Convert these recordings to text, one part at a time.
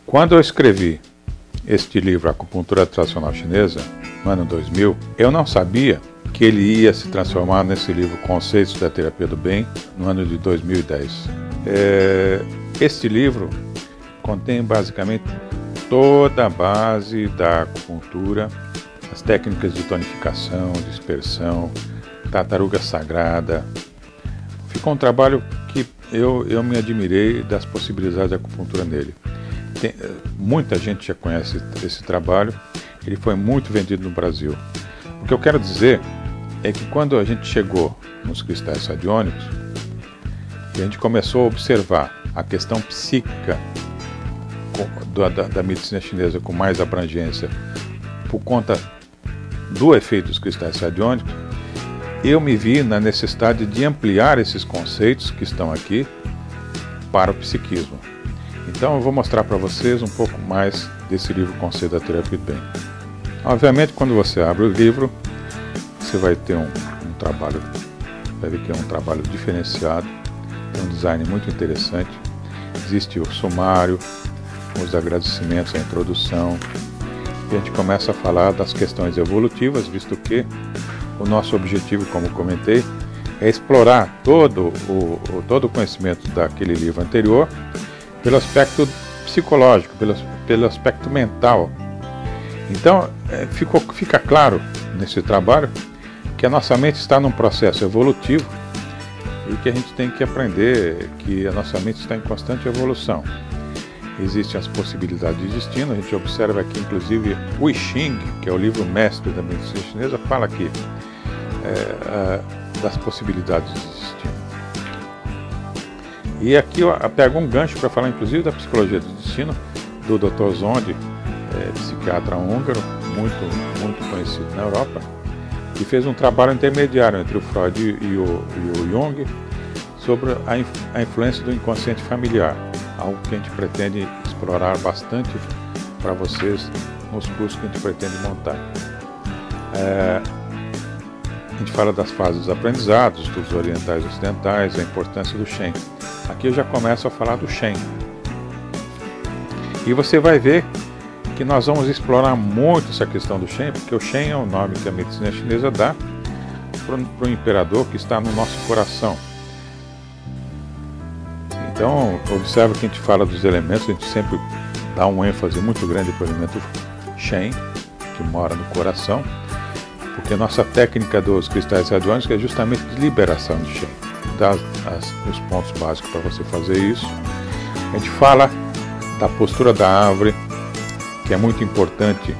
Quando eu escrevi este livro, Acupuntura Tradicional Chinesa, no ano 2000, eu não sabia que ele ia se transformar nesse livro Conceitos da Terapia do Bem, no ano de 2010. Este livro contém basicamente toda a base da acupuntura, as técnicas de tonificação, dispersão, tartaruga sagrada. Ficou um trabalho que eu me admirei das possibilidades da acupuntura nele. Muita gente já conhece esse trabalho, ele foi muito vendido no Brasil. O que eu quero dizer é que quando a gente chegou nos cristais radiônicos, e a gente começou a observar a questão psíquica da medicina chinesa com mais abrangência por conta do efeito dos cristais radiônicos, eu me vi na necessidade de ampliar esses conceitos que estão aqui para o psiquismo. Então eu vou mostrar para vocês um pouco mais desse livro Conceitos da Terapia do Bem. Obviamente, quando você abre o livro, você vai ter um trabalho, vai ver que é um trabalho diferenciado, tem um design muito interessante. Existe o sumário, os agradecimentos, a introdução, e a gente começa a falar das questões evolutivas, visto que o nosso objetivo, como comentei, é explorar todo o conhecimento daquele livro anterior pelo aspecto psicológico, pelo aspecto mental. Então, fica claro nesse trabalho que a nossa mente está num processo evolutivo e que a gente tem que aprender que a nossa mente está em constante evolução. Existem as possibilidades de destino, a gente observa aqui inclusive o I Ching, que é o livro mestre da medicina chinesa, fala aqui das possibilidades de destino. E aqui eu pego um gancho para falar inclusive da psicologia do destino, do Dr. Zondi, psiquiatra húngaro, muito conhecido na Europa, que fez um trabalho intermediário entre o Freud e o Jung sobre a influência do inconsciente familiar, algo que a gente pretende explorar bastante para vocês nos cursos que a gente pretende montar. A gente fala das fases dos aprendizados, estudos orientais e ocidentais, a importância do Shen. Aqui eu já começo a falar do Shen. E você vai ver que nós vamos explorar muito essa questão do Shen, porque o Shen é o nome que a medicina chinesa dá para o imperador que está no nosso coração. Então, observa que a gente fala dos elementos, a gente sempre dá um ênfase muito grande para o elemento Shen, que mora no coração, porque a nossa técnica dos cristais radiônicos é justamente de liberação de Shen. Dá os pontos básicos para você fazer isso. A gente fala da postura da árvore, que é muito importante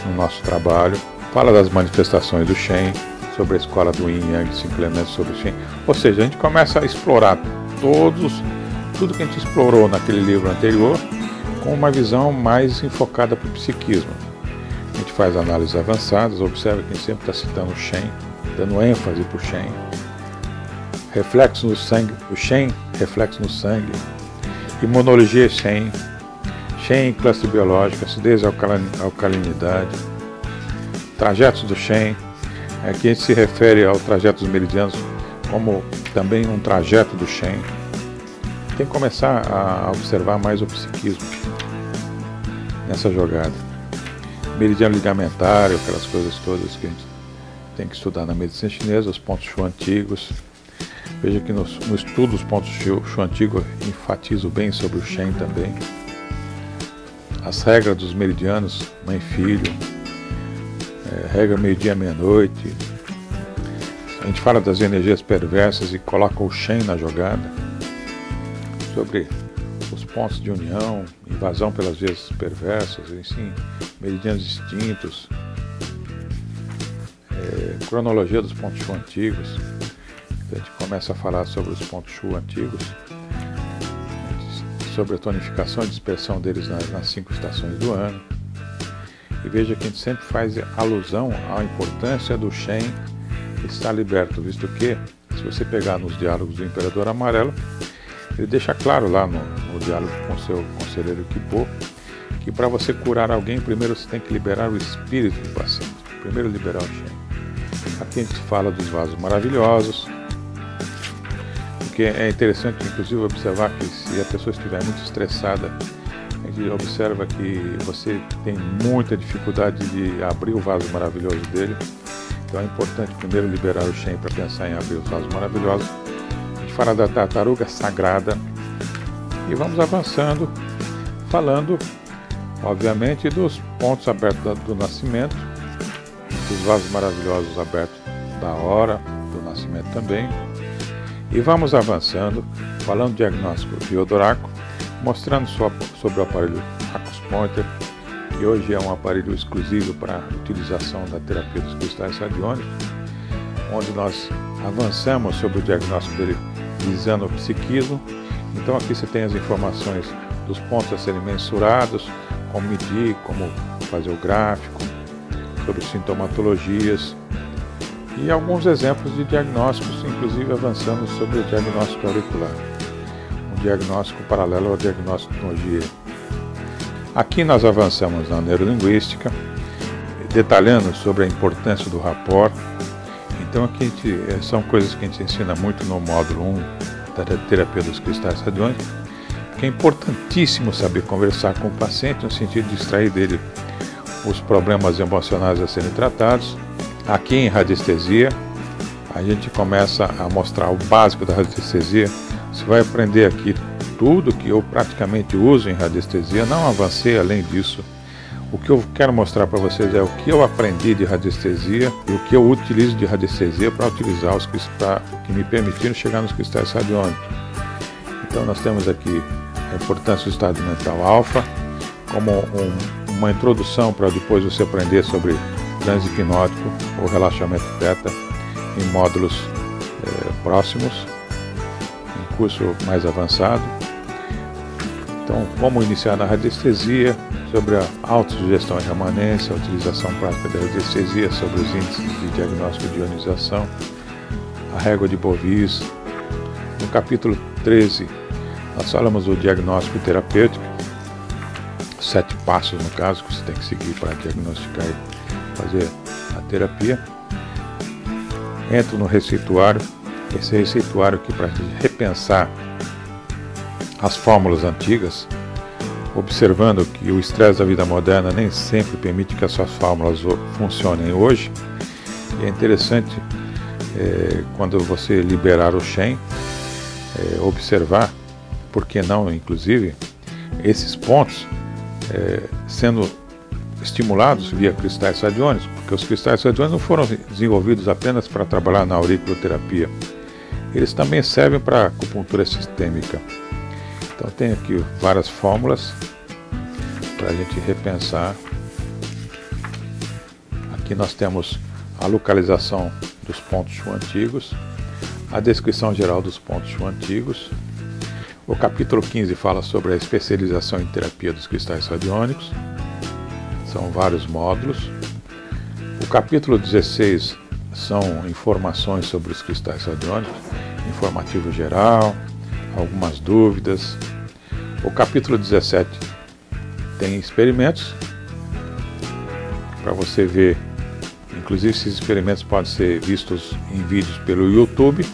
no nosso trabalho. Fala das manifestações do Shen, sobre a escola do Yin Yang, 5 elementos sobre o Shen. Ou seja, a gente começa a explorar tudo que a gente explorou naquele livro anterior, com uma visão mais enfocada para o psiquismo. A gente faz análises avançadas, observa que a gente sempre está citando o Shen, dando ênfase para o Shen. Reflexo no sangue, o Shen, reflexo no sangue. Imunologia Shen, Shen, classe biológica, acidez e alcalinidade. Trajetos do Shen, aqui a gente se refere ao trajeto dos meridianos como também um trajeto do Shen. Tem que começar a observar mais o psiquismo nessa jogada. Meridiano ligamentário, aquelas coisas todas que a gente tem que estudar na medicina chinesa, os pontos Shu antigos. Veja que no estudo dos pontos Shu antigos enfatizo bem sobre o Shen também. As regras dos meridianos, mãe e filho, regra meio-dia, meia-noite. A gente fala das energias perversas e coloca o Shen na jogada. Sobre os pontos de união, invasão pelas vias perversas, enfim, meridianos distintos, cronologia dos pontos Shu antigos. A gente começa a falar sobre os pontos Shu antigos, sobre a tonificação e dispersão deles nas 5 estações do ano. E veja que a gente sempre faz alusão à importância do Shen estar liberto, visto que, se você pegar nos diálogos do Imperador Amarelo, ele deixa claro lá no diálogo com o seu conselheiro Kipo, que para você curar alguém, primeiro você tem que liberar o espírito do paciente, primeiro liberar o Shen. Aqui a gente fala dos vasos maravilhosos, porque é interessante inclusive observar que se a pessoa estiver muito estressada, a gente observa que você tem muita dificuldade de abrir o vaso maravilhoso dele. Então é importante primeiro liberar o Shen para pensar em abrir os vasos maravilhosos. A gente fala da tartaruga sagrada e vamos avançando, falando, obviamente, dos pontos abertos do nascimento, dos vasos maravilhosos abertos da hora do nascimento também. E vamos avançando, falando do diagnóstico de odoraco, mostrando sobre o aparelho Acus Pointer, que hoje é um aparelho exclusivo para utilização da terapia dos cristais radiônicos, onde nós avançamos sobre o diagnóstico dele visando o psiquismo. Então aqui você tem as informações dos pontos a serem mensurados, como medir, como fazer o gráfico, sobre sintomatologias e alguns exemplos de diagnósticos, inclusive avançando sobre o diagnóstico auricular, um diagnóstico paralelo ao diagnóstico do Nogier. Aqui nós avançamos na neurolinguística, detalhando sobre a importância do rapport. Então aqui são coisas que a gente ensina muito no módulo 1 da terapia dos cristais radiônicos, que é importantíssimo saber conversar com o paciente no sentido de extrair dele os problemas emocionais a serem tratados. Aqui em radiestesia, a gente começa a mostrar o básico da radiestesia. Você vai aprender aqui tudo que eu praticamente uso em radiestesia, não avancei além disso. O que eu quero mostrar para vocês é o que eu aprendi de radiestesia e o que eu utilizo de radiestesia para utilizar os cristais que me permitiram chegar nos cristais radiônicos. Então nós temos aqui a importância do estado mental alfa, como uma introdução para depois você aprender sobre transe hipnótico ou relaxamento teta em módulos próximos, em curso mais avançado. Então, como iniciar na radiestesia, sobre a autossugestão e remanência, a utilização prática da radiestesia, sobre os índices de diagnóstico de ionização, a régua de Bowis. No capítulo 13, nós falamos do diagnóstico terapêutico, 7 passos no caso que você tem que seguir para diagnosticar e fazer a terapia. Entro no receituário, esse receituário aqui para repensar as fórmulas antigas, observando que o estresse da vida moderna nem sempre permite que as suas fórmulas funcionem hoje. E é interessante, quando você liberar o Shen, observar, por que não, inclusive, esses pontos sendo estimulados via cristais radiônicos, porque os cristais radiônicos não foram desenvolvidos apenas para trabalhar na auriculoterapia, eles também servem para acupuntura sistêmica. Então tem aqui várias fórmulas para a gente repensar. Aqui nós temos a localização dos pontos Shu antigos, a descrição geral dos pontos Shu antigos. O capítulo 15 fala sobre a especialização em terapia dos cristais radiônicos. São vários módulos. O capítulo 16 são informações sobre os cristais radiônicos, informativo geral, algumas dúvidas. O capítulo 17 tem experimentos para você ver. Inclusive esses experimentos podem ser vistos em vídeos pelo YouTube.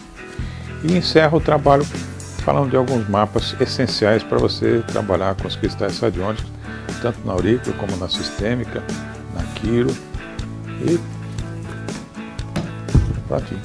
E encerra o trabalho falando de alguns mapas essenciais para você trabalhar com os cristais radiônicos, tanto na aurícula como na sistêmica, na quiro e prontinho.